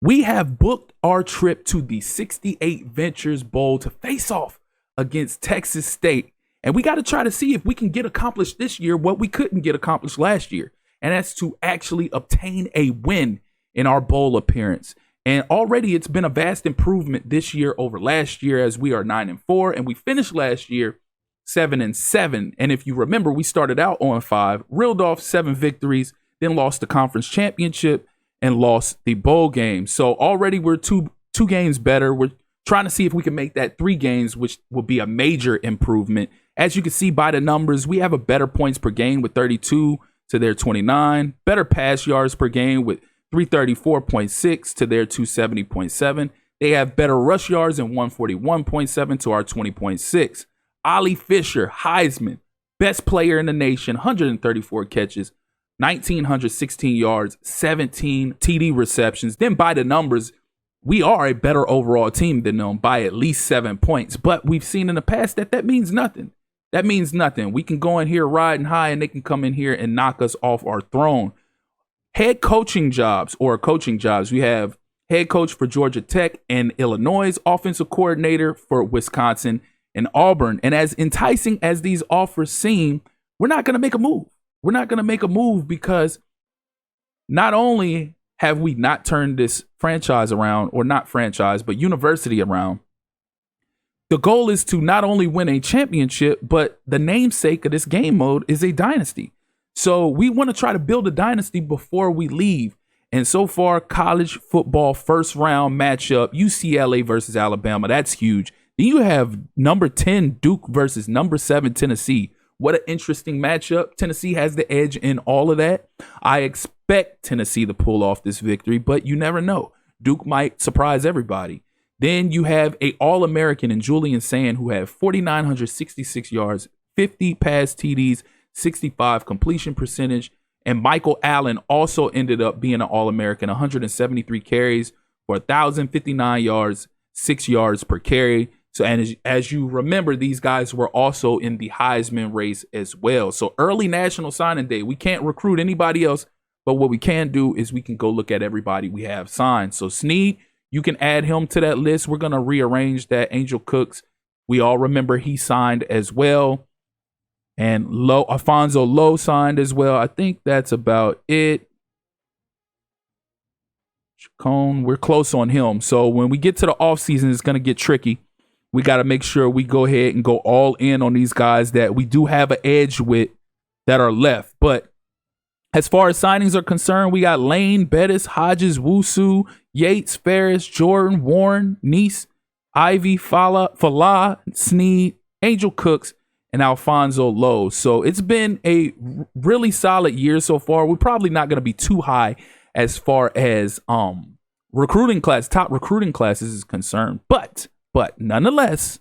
We have booked our trip to the 68 Ventures Bowl to face off against Texas State. And we got to try to see if we can get accomplished this year what we couldn't get accomplished last year. And that's to actually obtain a win in our bowl appearance. And already it's been a vast improvement this year over last year, as we are 9-4, and we finished last year 7-7. And if you remember, we started out on 5, reeled off 7 victories, then lost the conference championship and lost the bowl game. So already we're two games better. We're trying to see if we can make that 3 games, which will be a major improvement. As you can see by the numbers, we have a better points per game with 32 to their 29, better pass yards per game with 334.6 to their 270.7. They have better rush yards and 141.7 to our 20.6. Ollie Fisher, Heisman, best player in the nation, 134 catches, 1,916 yards, 17 TD receptions. Then by the numbers, we are a better overall team than them by at least 7 points. But we've seen in the past that means nothing. That means nothing. We can go in here riding high and they can come in here and knock us off our throne. Head coaching jobs or coaching jobs. We have head coach for Georgia Tech and Illinois, offensive coordinator for Wisconsin and Auburn. And as enticing as these offers seem, we're not going to make a move. We're not going to make a move because not only have we not turned this franchise around, or not franchise, but university around, the goal is to not only win a championship, but the namesake of this game mode is a dynasty. So we want to try to build a dynasty before we leave. And so far, college football first round matchup, UCLA versus Alabama. That's huge. Then you have number 10 Duke versus number 7 Tennessee. What an interesting matchup. Tennessee has the edge in all of that. I expect Tennessee to pull off this victory, but you never know. Duke might surprise everybody. Then you have a All-American in Julian Sand who had 4,966 yards, 50 pass TDs, 65 completion percentage. And Michael Allen also ended up being an All-American, 173 carries for 1,059 yards, 6 yards per carry. So, and as you remember, these guys were also in the Heisman race as well. So early National Signing Day, we can't recruit anybody else, but what we can do is we can go look at everybody we have signed. So Sneed, you can add him to that list. We're going to rearrange that. Angel Cooks, we all remember he signed as well. And Alfonso Lowe signed as well. I think that's about it. Chacon, we're close on him. So when we get to the offseason, it's going to get tricky. We got to make sure we go ahead and go all in on these guys that we do have an edge with that are left. But as far as signings are concerned, we got Lane, Bettis, Hodges, Wusu, Yates, Ferris, Jordan, Warren, Neese, Ivy, Falah, Sneed, Angel Cooks, and Alfonso Lowe. So it's been a really solid year so far. We're probably not going to be too high as far as top recruiting classes is concerned. But nonetheless,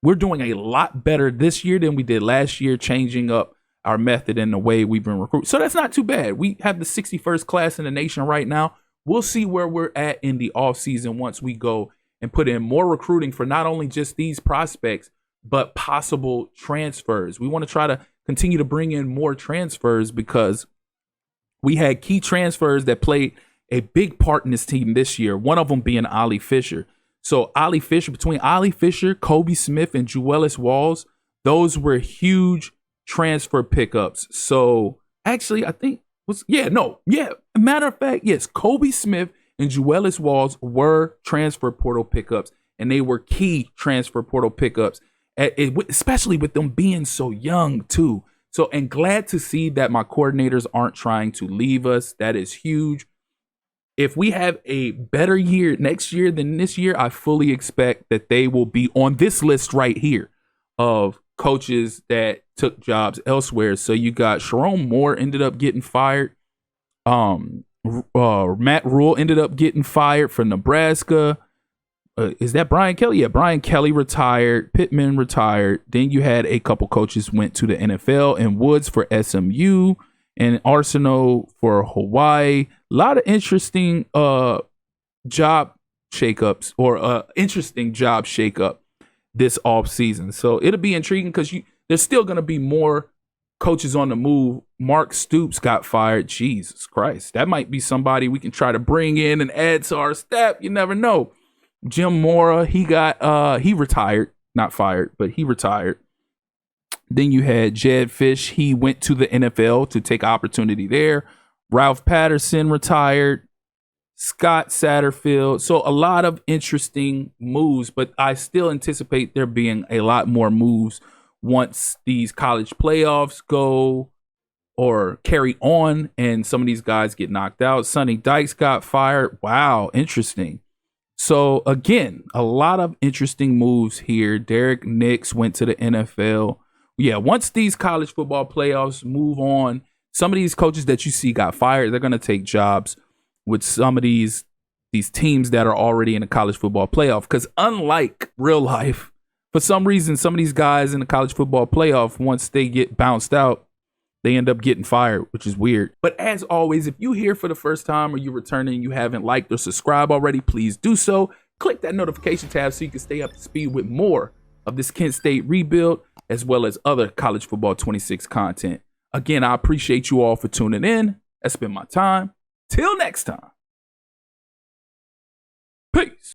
we're doing a lot better this year than we did last year, changing up our method and the way we've been recruiting. So that's not too bad. We have the 61st class in the nation right now. We'll see where we're at in the offseason once we go and put in more recruiting for not only just these prospects, but possible transfers. We want to try to continue to bring in more transfers because we had key transfers that played a big part in this team this year, one of them being Ollie Fisher. So Ollie Fisher, between Ollie Fisher, Kobe Smith, and Juelis Walls, those were huge transfer pickups. So actually, I think matter of fact, yes, Kobe Smith and Juelis Walls were transfer portal pickups, and they were key transfer portal pickups, especially with them being so young too. So, and glad to see that my coordinators aren't trying to leave us. That is huge. If we have a better year next year than this year, I fully expect that they will be on this list right here of coaches that took jobs elsewhere. So you got Sharon Moore ended up getting fired. Matt Rule ended up getting fired for Nebraska. Is that Brian Kelly? Yeah, Brian Kelly retired. Pittman retired. Then you had a couple coaches went to the NFL, and Woods for SMU and Arsenault for Hawaii. A lot of interesting job shakeups or interesting job shakeup this offseason. So it'll be intriguing because there's still going to be more coaches on the move Mark Stoops got fired. Jesus Christ. That might be somebody we can try to bring in and add to our staff. You never know. Jim Mora, he retired. Not fired, but he retired. Then you had Jed Fish. He went to the NFL to take opportunity there. Ralph Patterson retired. Scott Satterfield. So a lot of interesting moves, but I still anticipate there being a lot more moves once these college playoffs go or carry on and some of these guys get knocked out. Sonny Dykes got fired. Wow, interesting. So again, a lot of interesting moves here. Derek Nix went to the NFL. Yeah, once these college football playoffs move on, some of these coaches that you see got fired. They're going to take jobs with some of these teams that are already in the college football playoff. Because unlike real life, for some reason, some of these guys in the college football playoff, once they get bounced out, they end up getting fired, which is weird. But as always, if you're here for the first time or you're returning and you haven't liked or subscribed already, please do so. Click that notification tab so you can stay up to speed with more of this Kent State rebuild, as well as other college football 26 content. Again, I appreciate you all for tuning in. That's been my time. Till next time. Peace.